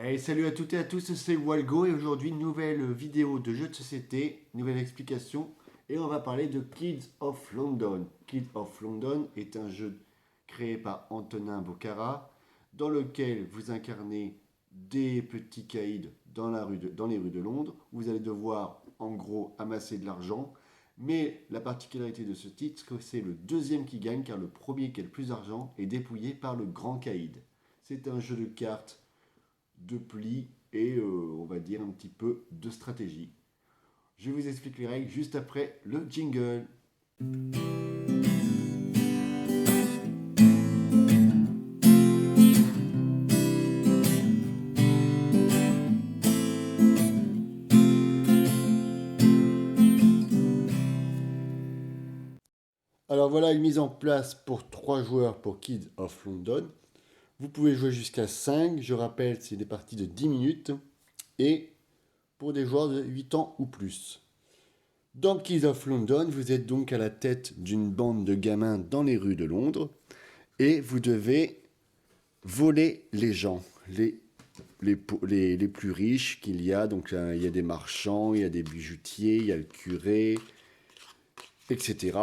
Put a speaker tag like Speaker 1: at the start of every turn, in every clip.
Speaker 1: Hey, salut à toutes et à tous, c'est Walgo et aujourd'hui nouvelle vidéo de jeu de société, nouvelle explication et on va parler de Kids of London. Kids of London est un jeu créé par Antonin Bocara dans lequel vous incarnez des petits caïds dans les rues de Londres. Vous allez devoir en gros amasser de l'argent, mais la particularité de ce titre c'est que c'est le deuxième qui gagne car le premier qui a le plus d'argent est dépouillé par le grand caïd. C'est un jeu de cartes de pli et on va dire un petit peu de stratégie. Je vous explique les règles juste après le jingle. Alors voilà une mise en place pour 3 joueurs pour Kids of London. Vous pouvez jouer jusqu'à 5. Je rappelle, c'est des parties de 10 minutes. Et pour des joueurs de 8 ans ou plus. Dans Kids of London, vous êtes donc à la tête d'une bande de gamins dans les rues de Londres. Et vous devez voler les gens, les plus riches qu'il y a. Donc il y a des marchands, il y a des bijoutiers, il y a le curé, etc.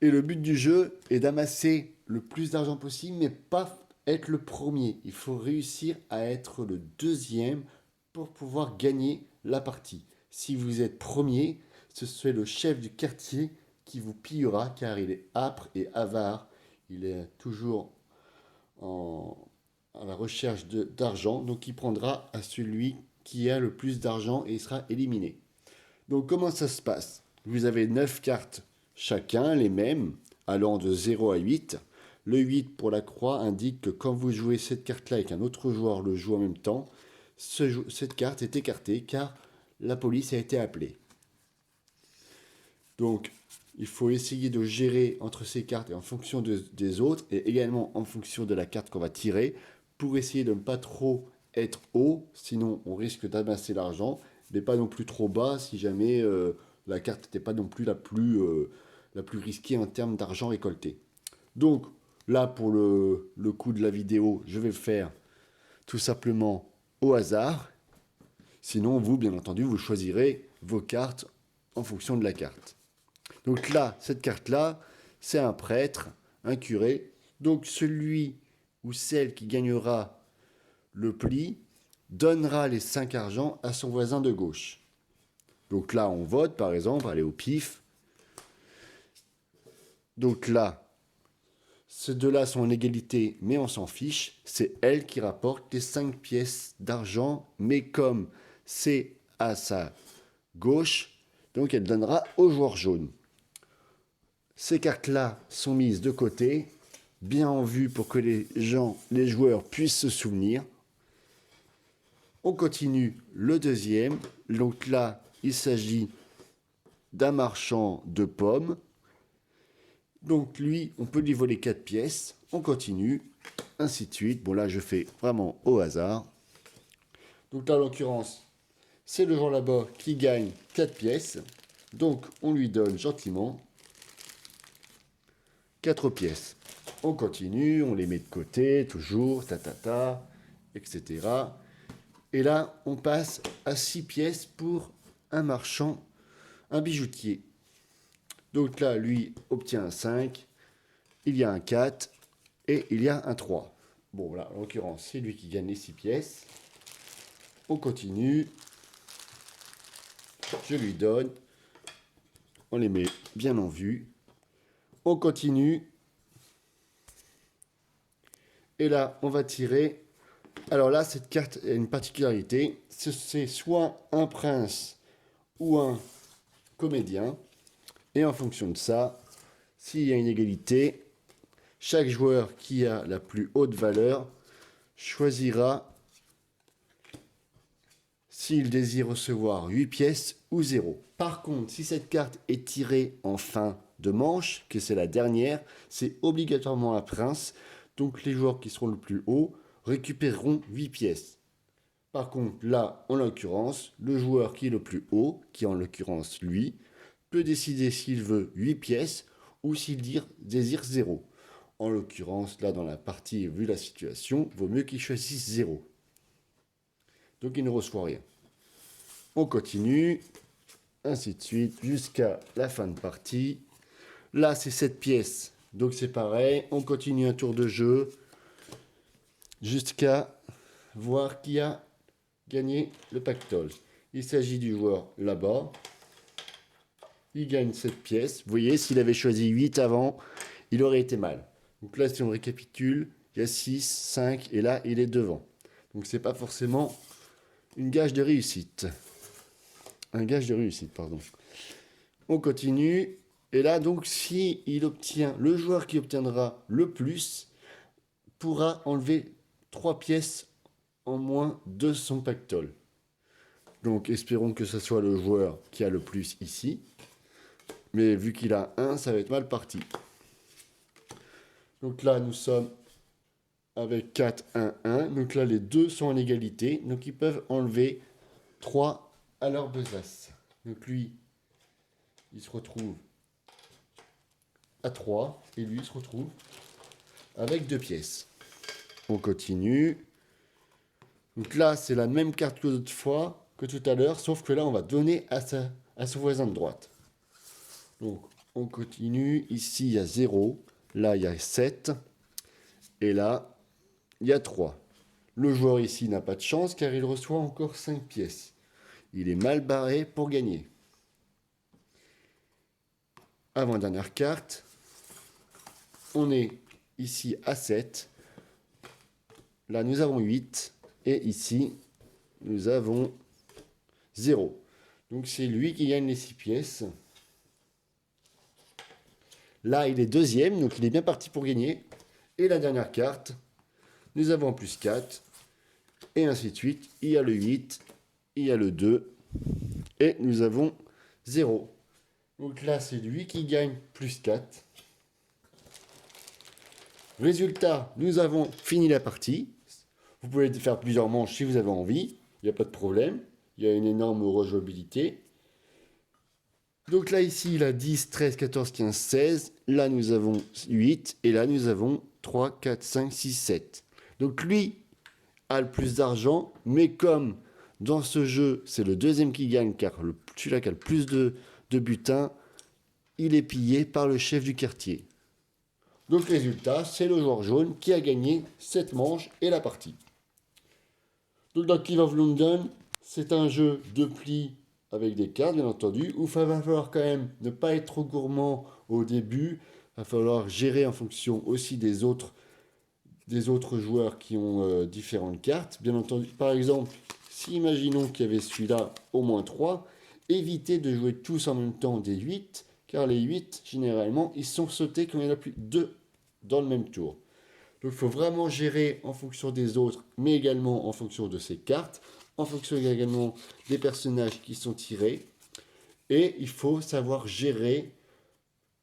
Speaker 1: Et le but du jeu est d'amasser le plus d'argent possible, mais pas être le premier. Il faut réussir à être le deuxième pour pouvoir gagner la partie. Si vous êtes premier, ce serait le chef du quartier qui vous pillera car il est âpre et avare. Il est toujours en, à la recherche d'argent, donc il prendra à celui qui a le plus d'argent et il sera éliminé. Donc comment ça se passe? Vous avez 9 cartes chacun, les mêmes, allant de 0 à 8. Le 8 pour la croix indique que quand vous jouez cette carte-là et qu'un autre joueur le joue en même temps, cette carte est écartée car la police a été appelée. Donc il faut essayer de gérer entre ces cartes et en fonction des autres et également en fonction de la carte qu'on va tirer pour essayer de ne pas trop être haut, sinon on risque d'amasser l'argent, mais pas non plus trop bas si jamais la carte n'était pas non plus la plus risquée en termes d'argent récolté. Donc là pour le coup de la vidéo, je vais le faire tout simplement au hasard. Sinon vous, bien entendu, vous choisirez vos cartes en fonction de la carte. Donc là, cette carte-là, c'est un prêtre, un curé. Donc celui ou celle qui gagnera le pli donnera les 5 argents à son voisin de gauche. Donc là, on vote, par exemple, allez au pif. Donc là, ces deux-là sont en égalité, mais on s'en fiche. C'est elle qui rapporte les 5 pièces d'argent, mais comme c'est à sa gauche, donc elle donnera au joueur jaune. Ces cartes-là sont mises de côté, bien en vue pour que les joueurs puissent se souvenir. On continue le deuxième. Donc là, il s'agit d'un marchand de pommes. Donc lui, on peut lui voler 4 pièces. On continue, ainsi de suite. Bon là, je fais vraiment au hasard. Donc là, en l'occurrence, c'est le joueur là-bas qui gagne 4 pièces. Donc on lui donne gentiment 4 pièces. On continue, on les met de côté, toujours, etc. Et là, on passe à 6 pièces pour un marchand, un bijoutier. Donc là, lui obtient un 5, il y a un 4 et il y a un 3. Bon, là, en l'occurrence, c'est lui qui gagne les 6 pièces. On continue. Je lui donne. On les met bien en vue. On continue. Et là, on va tirer. Alors là, cette carte a une particularité. C'est soit un prince ou un comédien. Et en fonction de ça, s'il y a une égalité, chaque joueur qui a la plus haute valeur choisira s'il désire recevoir 8 pièces ou 0. Par contre, si cette carte est tirée en fin de manche, que c'est la dernière, c'est obligatoirement un prince. Donc les joueurs qui seront le plus haut récupéreront 8 pièces. Par contre, là, en l'occurrence, le joueur qui est le plus haut, qui est en l'occurrence lui, peut décider s'il veut 8 pièces ou s'il désire 0. En l'occurrence, là, dans la partie, vu la situation, vaut mieux qu'il choisisse 0. donc il ne reçoit rien. On continue, ainsi de suite, jusqu'à la fin de partie. Là, c'est cette pièce, donc c'est pareil. On continue un tour de jeu jusqu'à voir qui a gagné le pactole. Il s'agit du joueur là-bas. Il gagne cette pièce. Vous voyez, s'il avait choisi 8 avant, il aurait été mal. Donc là, si on récapitule, il y a 6, 5, et là, il est devant. Donc c'est pas forcément une gage de réussite. Un gage de réussite, pardon. On continue. Et là, donc, si il obtient, le joueur qui obtiendra le plus pourra enlever 3 pièces en moins de son pactole. Donc, espérons que ce soit le joueur qui a le plus ici. Mais vu qu'il a 1, ça va être mal parti. Donc là, nous sommes avec 4, 1, 1. Donc là, les deux sont en égalité. Donc, ils peuvent enlever 3 à leur besace. Donc lui, il se retrouve à 3. Et lui, il se retrouve avec 2 pièces. On continue. Donc là, c'est la même carte que l'autre fois, que tout à l'heure. Sauf que là, on va donner à son voisin de droite. Donc, on continue. Ici, il y a 0. Là, il y a 7. Et là, il y a 3. Le joueur ici n'a pas de chance car il reçoit encore 5 pièces. Il est mal barré pour gagner. Avant-dernière carte. On est ici à 7. Là, nous avons 8. Et ici, nous avons 0. Donc, c'est lui qui gagne les 6 pièces. Là, il est deuxième, donc il est bien parti pour gagner. Et la dernière carte, nous avons plus 4. Et ainsi de suite. Il y a le 8, il y a le 2. Et nous avons 0. Donc là, c'est lui qui gagne plus 4. Résultat, nous avons fini la partie. Vous pouvez faire plusieurs manches si vous avez envie. Il n'y a pas de problème. Il y a une énorme rejouabilité. Donc là, ici, il a 10, 13, 14, 15, 16. Là, nous avons 8. Et là, nous avons 3, 4, 5, 6, 7. Donc lui a le plus d'argent. Mais comme dans ce jeu, c'est le deuxième qui gagne, car celui-là qui a le plus de butin, il est pillé par le chef du quartier. Donc résultat, c'est le joueur jaune qui a gagné cette manche et la partie. Donc dans King of London, c'est un jeu de plis avec des cartes, bien entendu, où il va falloir quand même ne pas être trop gourmand au début. Il va falloir gérer en fonction aussi des autres joueurs qui ont différentes cartes. Bien entendu, par exemple, si imaginons qu'il y avait celui-là au moins 3, évitez de jouer tous en même temps des 8, car les 8, généralement, ils sont sautés quand il n'y en a plus 2 dans le même tour. Donc il faut vraiment gérer en fonction des autres, mais également en fonction de ses cartes, en fonction également des personnages qui sont tirés. Et il faut savoir gérer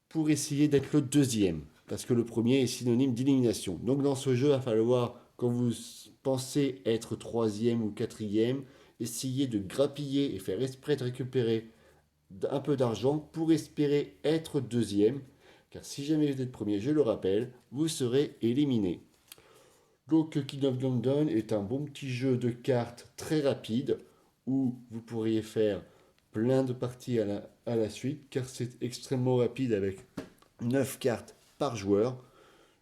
Speaker 1: pour essayer d'être le deuxième, parce que le premier est synonyme d'élimination. Donc dans ce jeu, il va falloir, quand vous pensez être troisième ou quatrième, essayer de grappiller et faire exprès de récupérer un peu d'argent pour espérer être deuxième, car si jamais vous êtes premier, je le rappelle, vous serez éliminé. Donc King of London est un bon petit jeu de cartes très rapide où vous pourriez faire plein de parties à la suite, car c'est extrêmement rapide avec 9 cartes par joueur,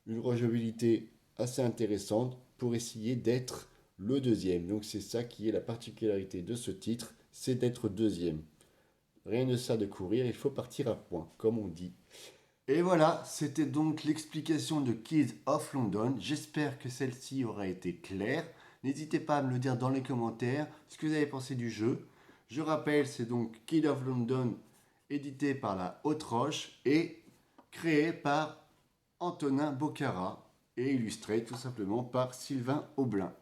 Speaker 1: une rejouabilité assez intéressante pour essayer d'être le deuxième. Donc c'est ça qui est la particularité de ce titre, c'est d'être deuxième. Rien de ça de courir, il faut partir à point, comme on dit. Et voilà, c'était donc l'explication de Keys of London. J'espère que celle-ci aura été claire. N'hésitez pas à me le dire dans les commentaires ce que vous avez pensé du jeu. Je rappelle, c'est donc Keys of London, édité par la Haute Roche et créé par Antonin Bocara et illustré tout simplement par Sylvain Aublin.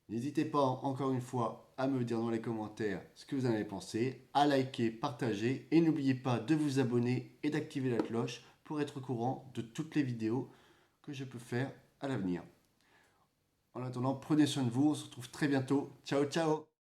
Speaker 1: N'hésitez pas encore une fois à me dire dans les commentaires ce que vous en avez pensé, à liker, partager et n'oubliez pas de vous abonner et d'activer la cloche pour être au courant de toutes les vidéos que je peux faire à l'avenir. En attendant, prenez soin de vous, on se retrouve très bientôt. Ciao ciao!